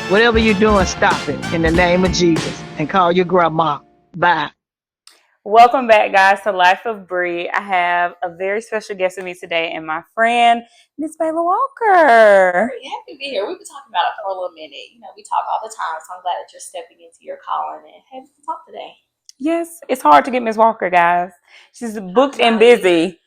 Whatever you're doing, stop it in the name of Jesus and call your grandma. Bye. Welcome back, guys, to Life of Bree. I have a very special guest with me today, and my friend, Miss Beyla Walker. Very happy to be here. We've been talking about it for a little minute. You know, we talk all the time, so I'm glad that you're stepping into your calling and having to talk today. Yes, it's hard to get Miss Walker, guys. She's booked and busy.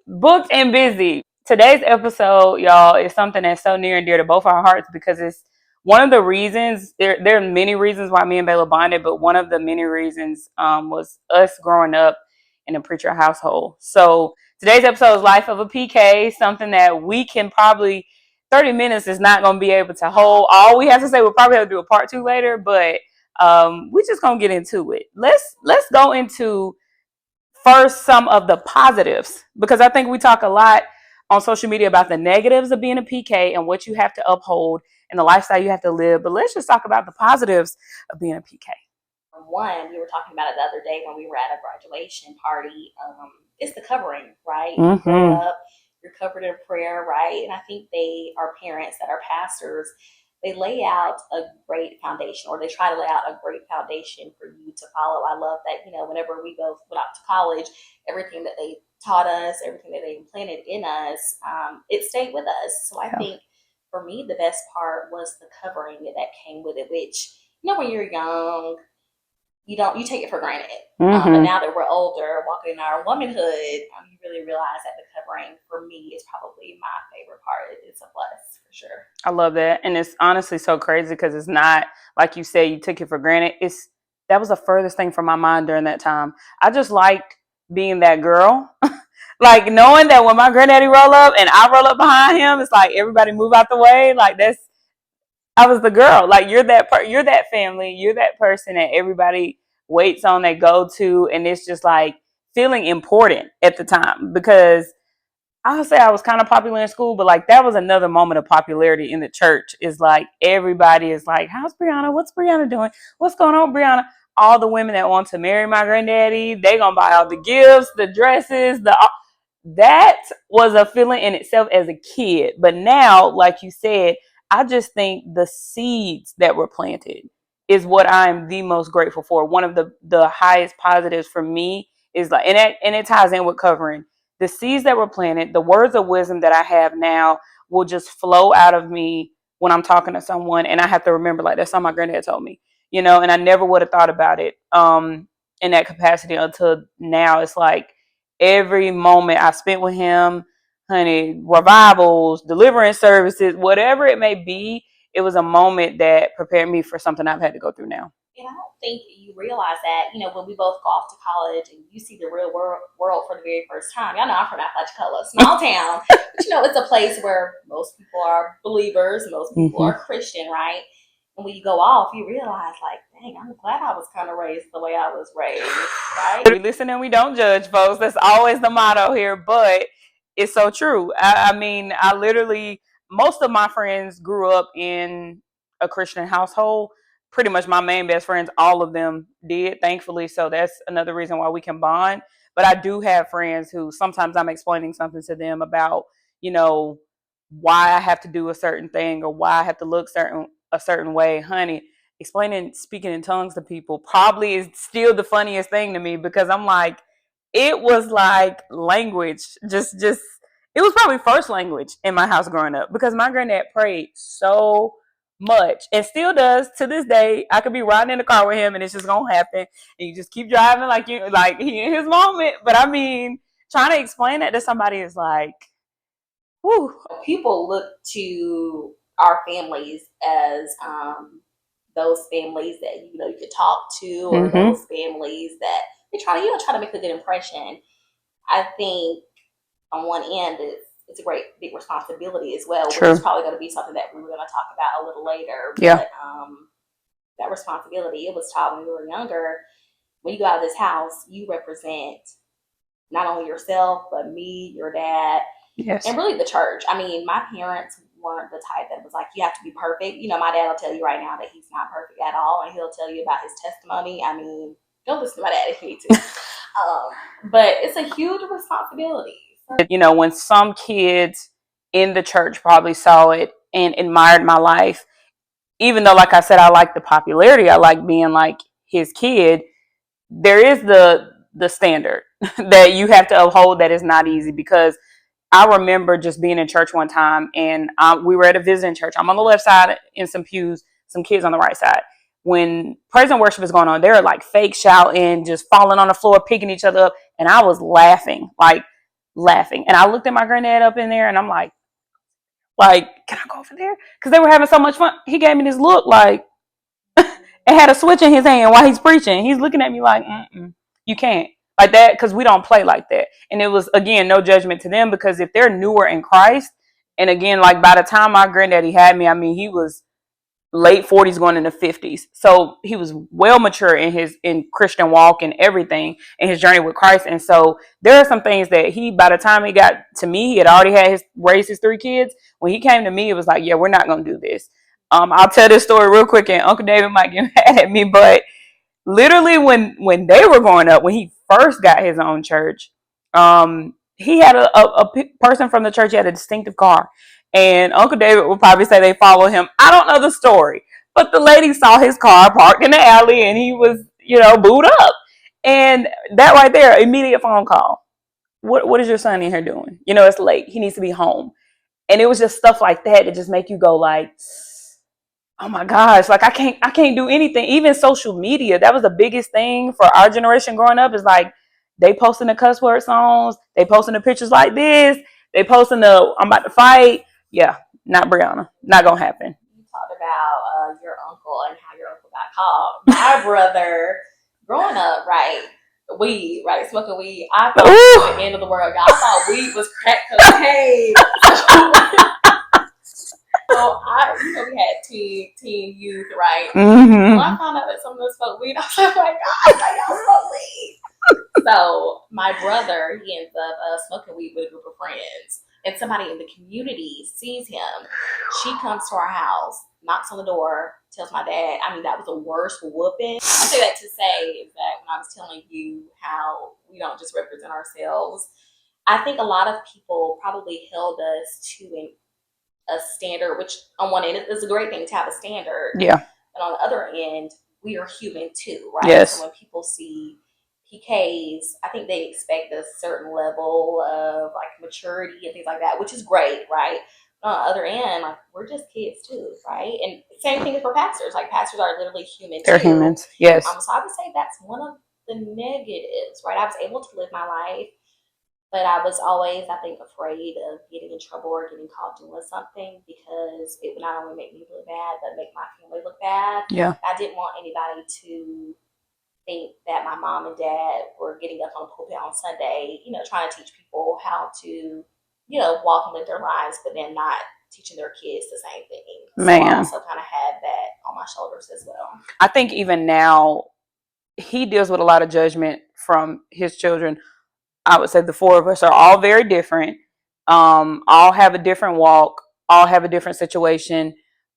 Booked and busy. Today's episode, y'all, is something that's so near and dear to both our hearts because it's one of the reasons. There are many reasons why me and Beyla bonded, but one of the many reasons was us growing up in a preacher household. So today's episode is Life of a PK, something that we can probably 30 minutes is not going to be able to hold. All we have to say, we'll probably have to do a part 2 later, but we're just going to get into it. Let's go into first some of the positives, because I think we talk a lot on social media about the negatives of being a PK and what you have to uphold and the lifestyle you have to live. But let's just talk about the positives of being a PK. One, we were talking about it the other day when we were at a graduation party. It's the covering, right? Mm-hmm. You grow up, you're covered in prayer, right? And I think our parents that are pastors, they lay out a great foundation, or they try to lay out a great foundation for you to follow. I love that, whenever we both went out to college, everything that they taught us, everything that they implanted in us, it stayed with us. So I think for me, the best part was the covering that came with it, which, when you're young, you take it for granted. Mm-hmm. But now that we're older, walking in our womanhood, you really realize that the covering for me is probably my favorite part. It's a plus for sure. I love that. And it's honestly so crazy because it's not like you say you took it for granted. That was the furthest thing from my mind during that time. I just liked being that girl. Like knowing that when my granddaddy roll up and I roll up behind him, it's like everybody move out the way. Like I was the girl. Like you're that family. You're that person that everybody waits on, they go to, and it's just like feeling important at the time, because I'll say I was kind of popular in school, but like that was another moment of popularity in the church. Is like everybody is like, "How's Brianna? What's Brianna doing? What's going on, Brianna?" All the women that want to marry my granddaddy, they gonna buy all the gifts, the dresses, that was a feeling in itself as a kid. But now, like you said, I just think the seeds that were planted is what I'm the most grateful for. One of the highest positives for me is like, and it ties in with covering. The seeds that were planted, the words of wisdom that I have now will just flow out of me when I'm talking to someone, and I have to remember, like, that's something my granddad told me, and I never would have thought about it in that capacity until now. It's like every moment I spent with him, honey, revivals, deliverance services, whatever it may be, it was a moment that prepared me for something I've had to go through now. And I don't think you realize that, when we both go off to college and you see the real world for the very first time. Y'all know I'm from Apalachicola, small town, but it's a place where most people are believers, most people are Christian, right? And when you go off, you realize, like, dang, I'm glad I was kind of raised the way I was raised, right? We listen and we don't judge, folks. That's always the motto here, but it's so true. I mean, I literally, most of my friends grew up in a Christian household. Pretty much my main best friends, all of them did, thankfully. So that's another reason why we can bond. But I do have friends who sometimes I'm explaining something to them about, why I have to do a certain thing or why I have to look a certain way. Honey, explaining speaking in tongues to people probably is still the funniest thing to me, because I'm like, it was like language, just it was probably first language in my house growing up, because my granddad prayed so much and still does to this day. I could be riding in the car with him and it's just gonna happen, and you just keep driving like he in his moment. But I mean, trying to explain that to somebody is like, whew. People look to our families as those families that you could talk to, or those families that they try to make a good impression. I think on one end it's a great big responsibility as well, True. Which is probably going to be something that we're going to talk about a little later. Yeah. But that responsibility, it was taught when we were younger. When you go out of this house, you represent not only yourself, but me, your dad, yes, and really the church. I mean, my parents weren't the type that was like, you have to be perfect. My dad will tell you right now that he's not perfect at all, and he'll tell you about his testimony. I mean, go listen to my dad if you need to. But it's a huge responsibility. When some kids in the church probably saw it and admired my life, even though, like I said, I like the popularity, I like being like his kid, there is the standard that you have to uphold that is not easy. Because I remember just being in church one time, and we were at a visiting church. I'm on the left side in some pews, some kids on the right side. When praise and worship is going on, they're like fake shouting, just falling on the floor, picking each other up. And I was laughing, like laughing. And I looked at my granddad up in there, and I'm like, can I go over there? Because they were having so much fun. He gave me this look like, and had a switch in his hand while he's preaching. He's looking at me like, you can't. Like that, because we don't play like that. And it was, again, no judgment to them, because if they're newer in Christ, and again, like by the time my granddaddy had me, I mean, he was late 40s going into 50s. So he was well mature in Christian walk and everything, in his journey with Christ. And so there are some things that by the time he got to me, he had already raised his 3 kids. When he came to me, it was like, yeah, we're not going to do this. I'll tell this story real quick, and Uncle David might get mad at me, but literally when they were growing up, when he first got his own church, he had a person from the church. He had a distinctive car, and Uncle David would probably say they follow him. I don't know the story, but the lady saw his car parked in the alley, and he was, booed up. And that right there, immediate phone call. What is your son in here doing? It's late. He needs to be home. And it was just stuff like that that just make you go like, oh my gosh, like I can't do anything. Even social media, that was the biggest thing for our generation growing up, is like they posting the cuss word songs, they posting the pictures like this, they posting the I'm about to fight. Yeah, not Brianna. Not gonna happen. You talked about your uncle and how your uncle got caught. My brother, growing up, smoking weed, I thought it was the end of the world. I thought weed was crack cocaine. So we had teen youth, right? Mm-hmm. When I found out that some of them smoked weed, I was like, oh my God, y'all smoke weed. So my brother, he ends up smoking weed with a group of friends. And somebody in the community sees him. She comes to our house, knocks on the door, tells my dad. I mean, that was the worst whooping. I say that to say is that when I was telling you how we don't just represent ourselves, I think a lot of people probably held us to a standard, which on one end is a great thing to have a standard. Yeah. And on the other end, we are human too, right? Yes. So when people see PKs, I think they expect a certain level of like maturity and things like that, which is great, right? But on the other end, like we're just kids too, right? And same thing for pastors. Like pastors are literally human. They're too. humans, yes. So I would say that's one of the negatives, right? I was able to live my life, but I was always, I think, afraid of getting in trouble or getting caught doing something, because it would not only make me look bad, but make my family look bad. Yeah. I didn't want anybody to think that my mom and dad were getting up on the pulpit on Sunday, trying to teach people how to, walk and live their lives, but then not teaching their kids the same thing. Man. So I also kind of had that on my shoulders as well. I think even now, he deals with a lot of judgment from his children. I would say the 4 of us are all very different. All have a different walk, all have a different situation.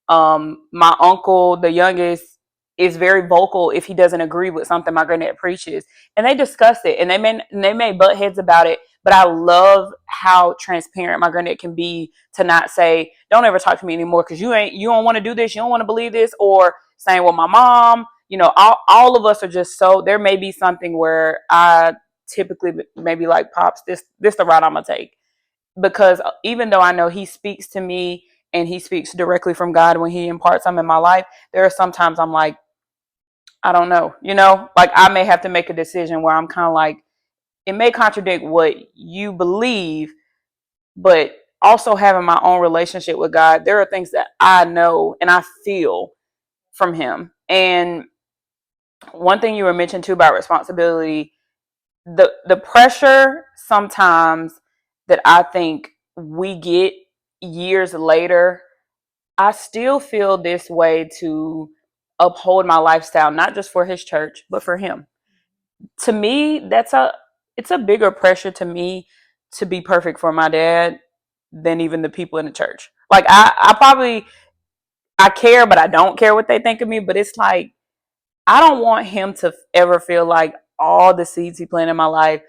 My uncle, the youngest, is very vocal if he doesn't agree with something my granddad preaches, and they discuss it, and they may butt heads about it. But I love how transparent my granddad can be, to not say, "Don't ever talk to me anymore because you don't want to do this, you don't want to believe this," or saying, "Well, my mom." All of us are just so. There may be something where I typically maybe like, "Pops, this the route I'm gonna take," because even though I know he speaks to me and he speaks directly from God when he imparts something in my life, there are sometimes I'm like, I don't know, like I may have to make a decision where I'm kind of like, it may contradict what you believe, but also having my own relationship with God, there are things that I know and I feel from him. And one thing you were mentioning too about responsibility, the pressure sometimes that I think we get years later, I still feel this way to uphold my lifestyle, not just for his church, but for him. To me, it's a bigger pressure to me to be perfect for my dad than even the people in the church. Like I care, but I don't care what they think of me. But it's like, I don't want him to ever feel like all the seeds he planted in my life,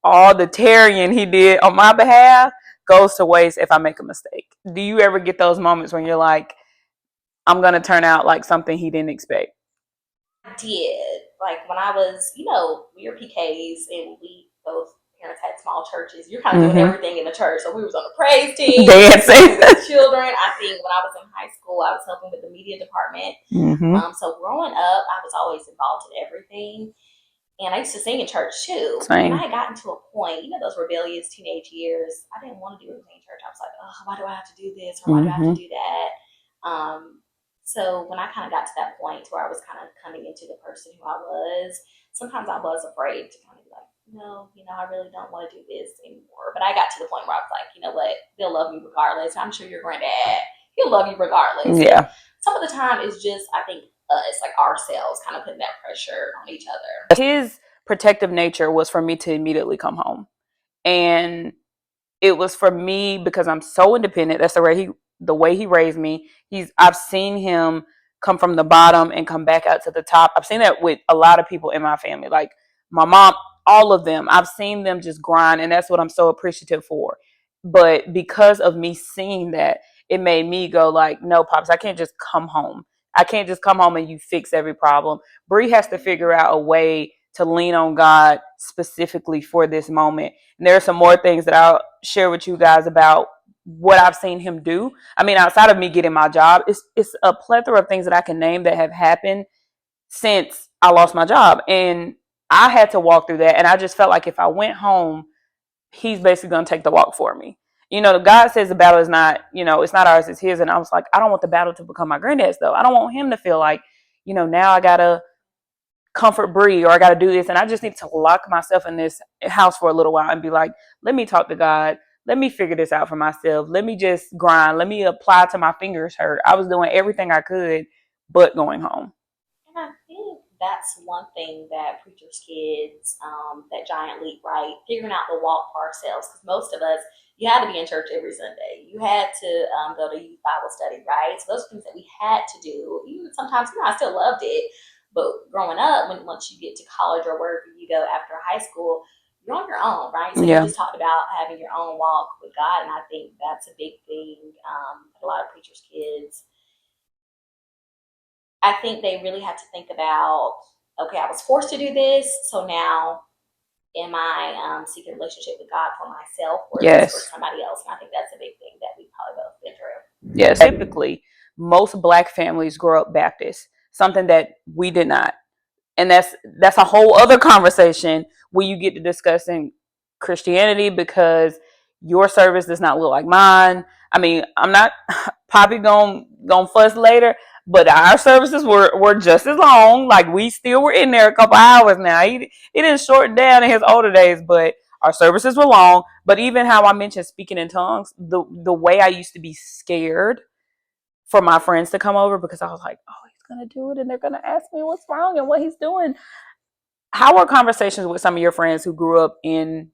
all the tarrying he did on my behalf, goes to waste if I make a mistake. Do you ever get those moments when you're like, I'm going to turn out like something he didn't expect. I did. Like when I was, we were PKs and we both parents had small churches. You're kind of doing everything in the church. So we was on the praise team, dancing with children. I think when I was in high school, I was helping with the media department. So growing up, I was always involved in everything. And I used to sing in church too. Same. And I had gotten to a point, those rebellious teenage years, I didn't want to do anything in church. I was like, oh, why do I have to do this? Or why do I have to do that? So when I kind of got to that point where I was kind of coming into the person who I was, sometimes I was afraid to kind of be like, no, I really don't want to do this anymore. But I got to the point where I was like, you know what? They'll love me regardless. I'm sure your granddad, he'll love you regardless. Yeah. Some of the time it's just, I think, us, like ourselves, kind of putting that pressure on each other. His protective nature was for me to immediately come home. And it was for me because I'm so independent. That's the way he raised me. I've seen him come from the bottom and come back out to the top. I've seen that with a lot of people in my family, like my mom, all of them. I've seen them just grind, and that's what I'm so appreciative for. But because of me seeing that, it made me go like, no, Pops, I can't just come home. I can't just come home and you fix every problem. Bree has to figure out a way to lean on God specifically for this moment. And there are some more things that I'll share with you guys about what I've seen him do. I mean, outside of me getting my job, it's a plethora of things that I can name that have happened since I lost my job. And I had to walk through that. And I just felt like if I went home, he's basically going to take the walk for me. God says the battle is not, it's not ours, it's his. And I was like, I don't want the battle to become my granddad's though. I don't want him to feel like, now I got to comfort Bree or I got to do this. And I just need to lock myself in this house for a little while and be like, let me talk to God. Let me figure this out for myself. Let me just grind. Let me apply till my fingers hurt. I was doing everything I could, but going home. And I think that's one thing that preachers' kids, that giant leap, right? Figuring out the walk for ourselves. Because most of us, you had to be in church every Sunday. You had to go to youth Bible study, right? So those are things that we had to do. Even sometimes, I still loved it. But growing up, once you get to college or wherever you go after high school, you're on your own, right? So you just talked about having your own walk with God, and I think that's a big thing for a lot of preachers' kids. I think they really have to think about, okay, I was forced to do this, so now am I seeking a relationship with God for myself or is this for somebody else? And I think that's a big thing that we probably both been through. Yes. Typically, most Black families grow up Baptist, something that we did not. And that's a whole other conversation when you get to discussing Christianity, because your service does not look like mine. I mean, I'm not Poppy gonna fuss later, but our services were just as long. Like we still were in there a couple hours now. He didn't shorten down in his older days, but our services were long. But even how I mentioned speaking in tongues, the way I used to be scared for my friends to come over because I was like, oh, he's going to do it and they're going to ask me what's wrong and what he's doing. How are conversations with some of your friends who grew up in,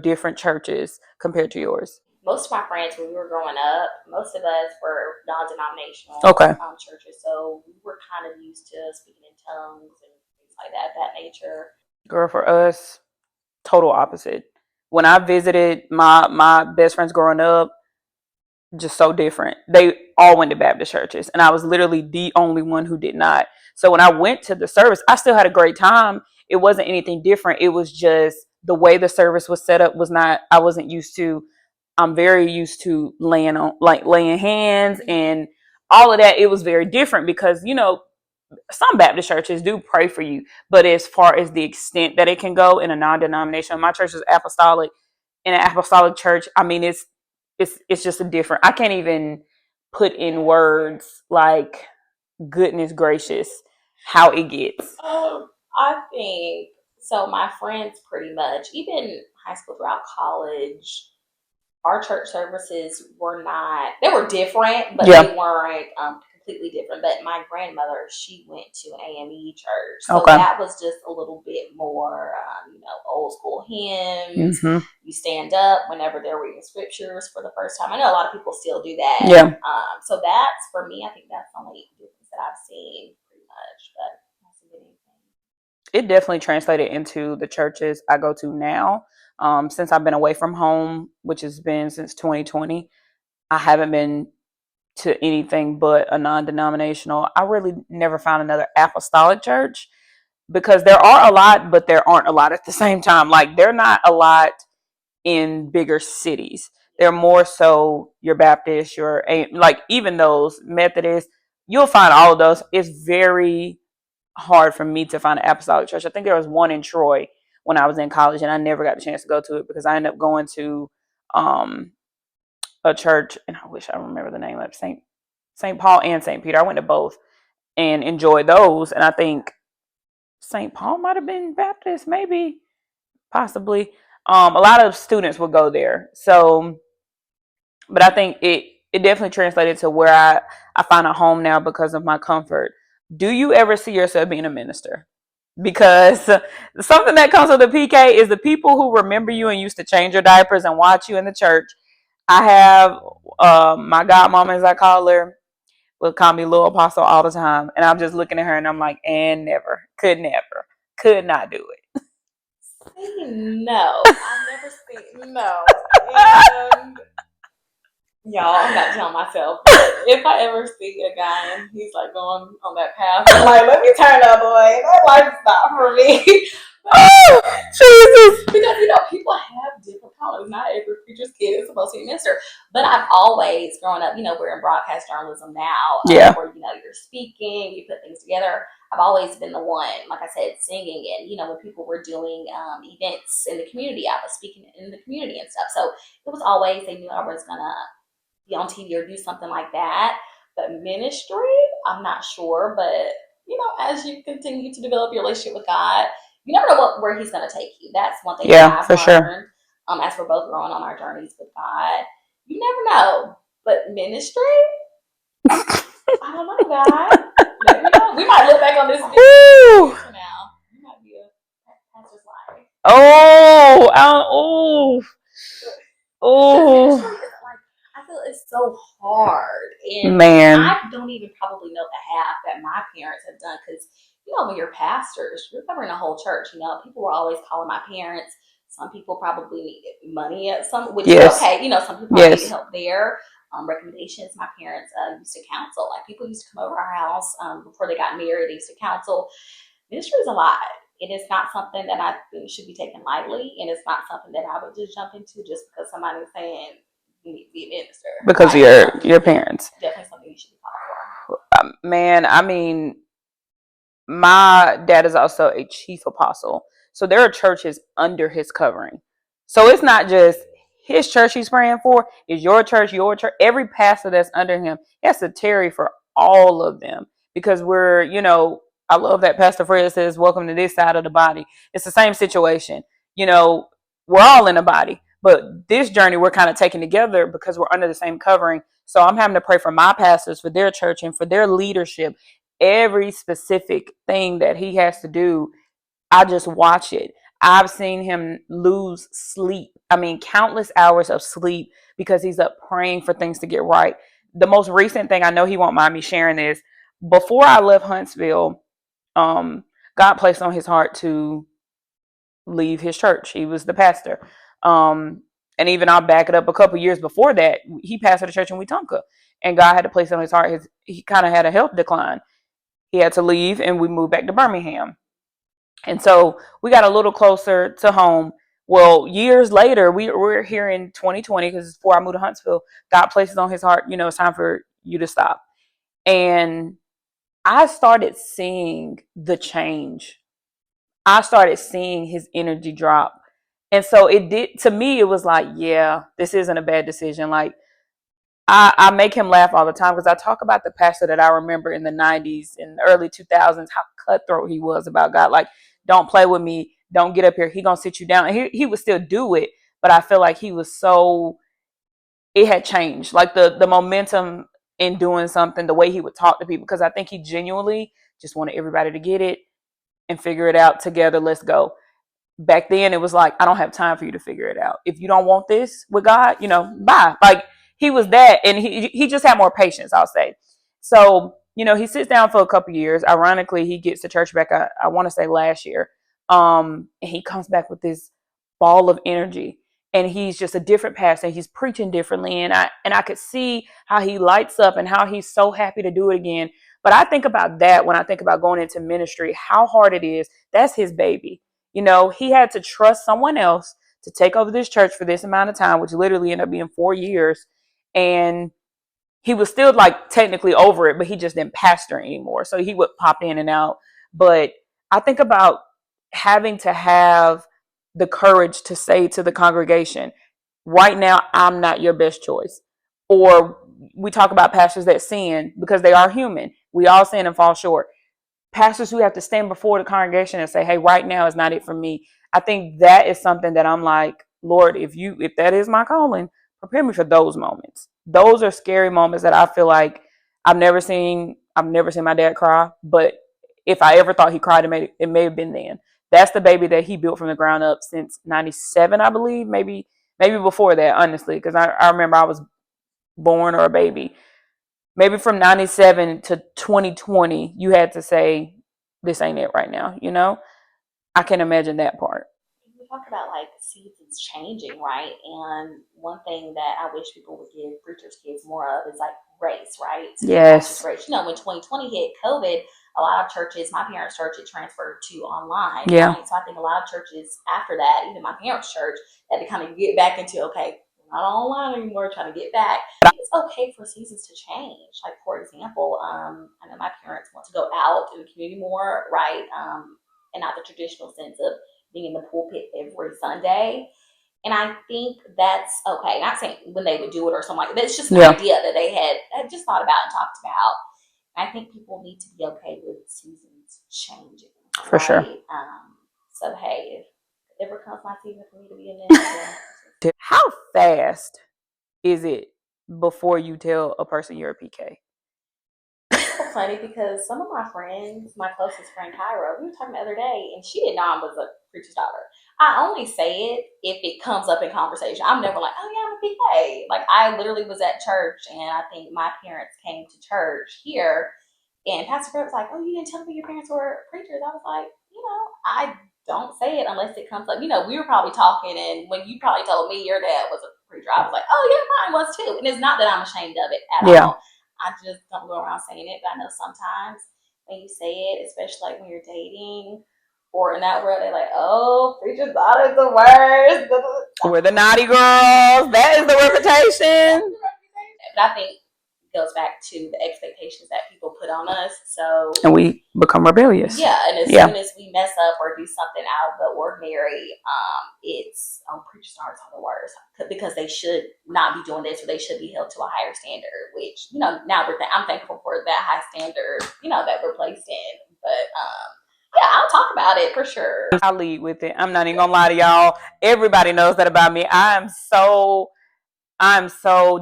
different churches compared to yours? Most of my friends, when we were growing up, most of us were non-denominational churches. So we were kind of used to speaking in tongues and things like that nature. Girl, for us, total opposite. When I visited my best friends growing up, just so different. They all went to Baptist churches, and I was literally the only one who did not. So when I went to the service, I still had a great time. It wasn't anything different. It was just the way the service was set up I wasn't used to. I'm very used to laying hands and all of that. It was very different because, some Baptist churches do pray for you, but as far as the extent that it can go in a non-denominational, my church is apostolic. In an apostolic church, I mean, it's just a different. I can't even put in words like goodness gracious how it gets. I think so. My friends, pretty much, even high school throughout college, our church services were different, but they weren't completely different. But my grandmother, she went to an AME church, so that was just a little bit more, old school hymns. You stand up whenever they're reading scriptures for the first time. I know a lot of people still do that. So that's, for me, I think that's the only difference that I've seen pretty much. But that's a good thing. It definitely translated into the churches I go to now. Since I've been away from home, which has been since 2020, I haven't been to anything but a non-denominational. I really never found another apostolic church, because there are a lot, but there aren't a lot at the same time. Like, they're not a lot in bigger cities. They're more so your Baptist, your, like, even those Methodist, you'll find all of those. It's very hard for me to find an apostolic church. I think there was one in Troy when I was in college, and I never got a chance to go to it because I ended up going to a church, and I wish I remember the name of St. Paul and St. Peter. I went to both and enjoyed those, and I think St. Paul might have been Baptist, maybe, possibly. A lot of students would go there. So, but I think it definitely translated to where I find a home now because of my comfort. Do you ever see yourself being a minister? Because something that comes with the PK is the people who remember you and used to change your diapers and watch you in the church. I have my godmama, as I call her, will call me Little Apostle all the time, and I'm just looking at her and I'm like, and never, could not do it. No, I've never seen no. And y'all, I'm not telling myself. If I ever see a guy and he's like going on that path, I'm like, let me turn up, boy. That life's not for me. Oh, Jesus. Because people have different callings. Not every preacher's kid is supposed to be a minister. But I've always grown up. We're in broadcast journalism now. Yeah. Where you're speaking, you put things together. I've always been the one, like I said, singing, and when people were doing events in the community, I was speaking in the community and stuff. So it was always, they knew I was gonna be on TV or do something like that. But ministry, I'm not sure. But as you continue to develop your relationship with God, you never know where He's going to take you. That's one thing that I've learned. Sure. As we're both growing on our journeys with God, you never know. But ministry, I don't know, God. We might look back on this video now. You might be a pastor's life. Oh. I feel it's so hard, and man, I don't even probably know the half that my parents have done, because when you're pastors, you're covering a whole church. People were always calling my parents. Some people probably needed money at some, which is okay. Some people needed help there. Recommendations. My parents used to counsel. Like, people used to come over our house before they got married. They used to counsel. Ministry is a lot. It is not something that I think should be taken lightly, and it's not something that I would just jump into just because somebody's saying you need to be a minister. Because of your parents. Definitely something you should be following for. Man, I mean, my dad is also a chief apostle. So there are churches under his covering. So it's not just his church he's praying for. It's your church, every pastor that's under him. He has to tarry for all of them, because we're, I love that Pastor Fred says, welcome to this side of the body. It's the same situation. We're all in the body, but this journey we're kind of taking together because we're under the same covering. So I'm having to pray for my pastors, for their church, and for their leadership. Every specific thing that he has to do, I just watch it. I've seen him lose sleep. I mean, countless hours of sleep because he's up praying for things to get right. The most recent thing, I know he won't mind me sharing this. Before I left Huntsville, God placed on his heart to leave his church. He was the pastor. And even I'll back it up a couple years before that, he pastored a church in Wetumpka, and God had to place on his heart. He kind of had a health decline. He had to leave, and we moved back to Birmingham. And so we got a little closer to home. Well, years later, we're here in 2020, because before I moved to Huntsville, God places on his heart, it's time for you to stop. And I started seeing the change. I started seeing his energy drop. And so to me, it was like, yeah, this isn't a bad decision. Like, I make him laugh all the time, because I talk about the pastor that I remember in the 90s and early 2000s, how cutthroat he was about God. Like, don't play with me. Don't get up here. He gonna sit you down. And he would still do it. But I feel like he was it had changed. Like the momentum in doing something, the way he would talk to people, because I think he genuinely just wanted everybody to get it and figure it out together. Let's go. Back then, it was like, I don't have time for you to figure it out. If you don't want this with God, bye. Like, he was that, and he just had more patience, I'll say. So, he sits down for a couple years. Ironically, he gets the church back, I want to say last year. And he comes back with this ball of energy. and he's just a different pastor. He's preaching differently, and I could see how he lights up and how he's so happy to do it again. But I think about that when I think about going into ministry, how hard it is. That's his baby. He had to trust someone else to take over this church for this amount of time, which literally ended up being 4 years. And he was still like technically over it, but he just didn't pastor anymore. So he would pop in and out. But I think about having to have the courage to say to the congregation, right now, I'm not your best choice. Or we talk about pastors that sin because they are human. We all sin and fall short. Pastors who have to stand before the congregation and say, hey, right now is not it for me. I think that is something that I'm like, Lord, if that is my calling, prepare me for those moments. Those are scary moments that I feel like I've never seen my dad cry, but if I ever thought he cried, it may have been then. That's the baby that he built from the ground up since 97, I believe, maybe before that, honestly, because I remember I was born or a baby. Maybe from 97 to 2020, you had to say, this ain't it right now, I can imagine that part. We talk about like seasons changing, right? And one thing that I wish people would give preachers' kids more of is like grace, right? Yes. Grace. When 2020 hit COVID, a lot of churches, my parents' church, it transferred to online. Yeah. Right? So I think a lot of churches after that, even my parents' church, had to kind of get back into, okay, we're not online anymore, trying to get back. It's okay for seasons to change. Like, for example, I know my parents want to go out in the community more, right? And not the traditional sense of being in the pulpit every Sunday. And I think that's okay. Not saying when they would do it or something like that. It's just an idea that they had just thought about and talked about. I think people need to be okay with seasons changing. For sure. So, hey, if it ever comes my season for me to be in this. How fast is it before you tell a person you're a PK? It's so funny because some of my friends, my closest friend Kyra, we were talking the other day, and she didn't know I was a preacher's daughter. I only say it if it comes up in conversation. I'm never like, oh yeah, I'm a PK. Like, I literally was at church, and I think my parents came to church here, and Pastor Brett was like, oh, you didn't tell me your parents were preachers. I was like, I don't say it unless it comes up. We were probably talking, and when you probably told me your dad was a preacher, I was like, oh yeah, mine was too. And it's not that I'm ashamed of it at all. I just don't go around saying it, but I know sometimes when you say it, especially like when you're dating or in that world, they're like, oh, preacher's daughter's the worst. We're the naughty girls. That is the reputation. But I think it goes back to the expectations that people put on us. And we become rebellious. Yeah, and as soon as we mess up or do something out of the ordinary, it's preachers are the worst because they should not be doing this, or they should be held to a higher standard. Which now I'm thankful for that high standard that we're placed in. But yeah, I'll talk about it for sure. I'll lead with it. I'm not even gonna lie to y'all. Everybody knows that about me. I'm so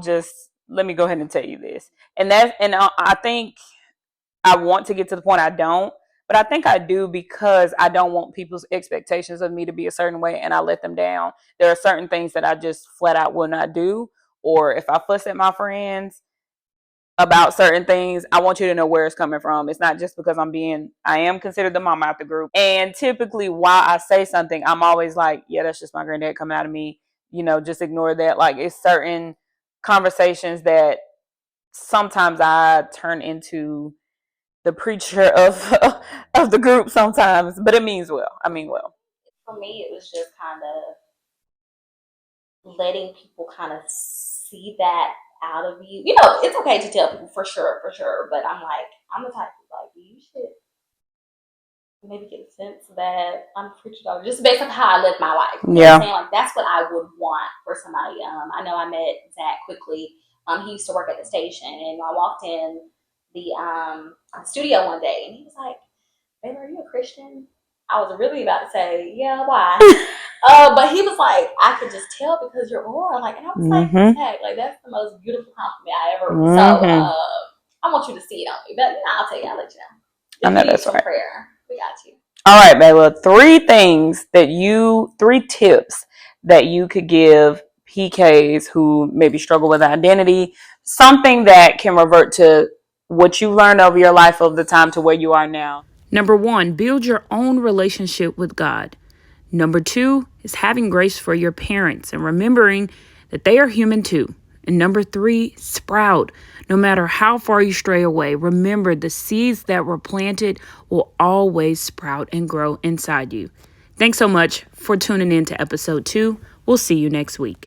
just. Let me go ahead and tell you this, and I think I want to get to the point I don't, but I think I do because I don't want people's expectations of me to be a certain way, and I let them down. There are certain things that I just flat out will not do, or if I fuss at my friends about certain things, I want you to know where it's coming from. It's not just because I am considered the mom out the group. And typically while I say something, I'm always like, yeah, that's just my granddad coming out of me. Just ignore that. Like, it's certain conversations that sometimes I turn into the preacher of of the group sometimes, but it means well. I mean well. For me, it was just kind of letting people kind of see that out of you. It's okay to tell people for sure, but I'm the type of like, you should maybe get a sense that I'm a preacher daughter, just based on how I live my life. You know what I'm saying? Like, that's what I would want for somebody. I know I met Zach quickly. He used to work at the station, and I walked in the studio one day, and he was like, "Baby, are you a Christian?" I was really about to say, "Yeah, why?" But he was like, "I could just tell because you're aura." And I was like, "Zach, like, that's the most beautiful compliment I ever." So I want you to see it on me, but I'll tell you, I'll let you know. I know that's right. Prayer. We got you. All right, Beyla. 3 tips that you could give PKs who maybe struggle with identity, something that can revert to what you learned over your life over the time to where you are now. Number 1, build your own relationship with God. Number 2, is having grace for your parents and remembering that they are human too. And number 3, sprout. No matter how far you stray away, remember the seeds that were planted will always sprout and grow inside you. Thanks so much for tuning in to episode 2. We'll see you next week.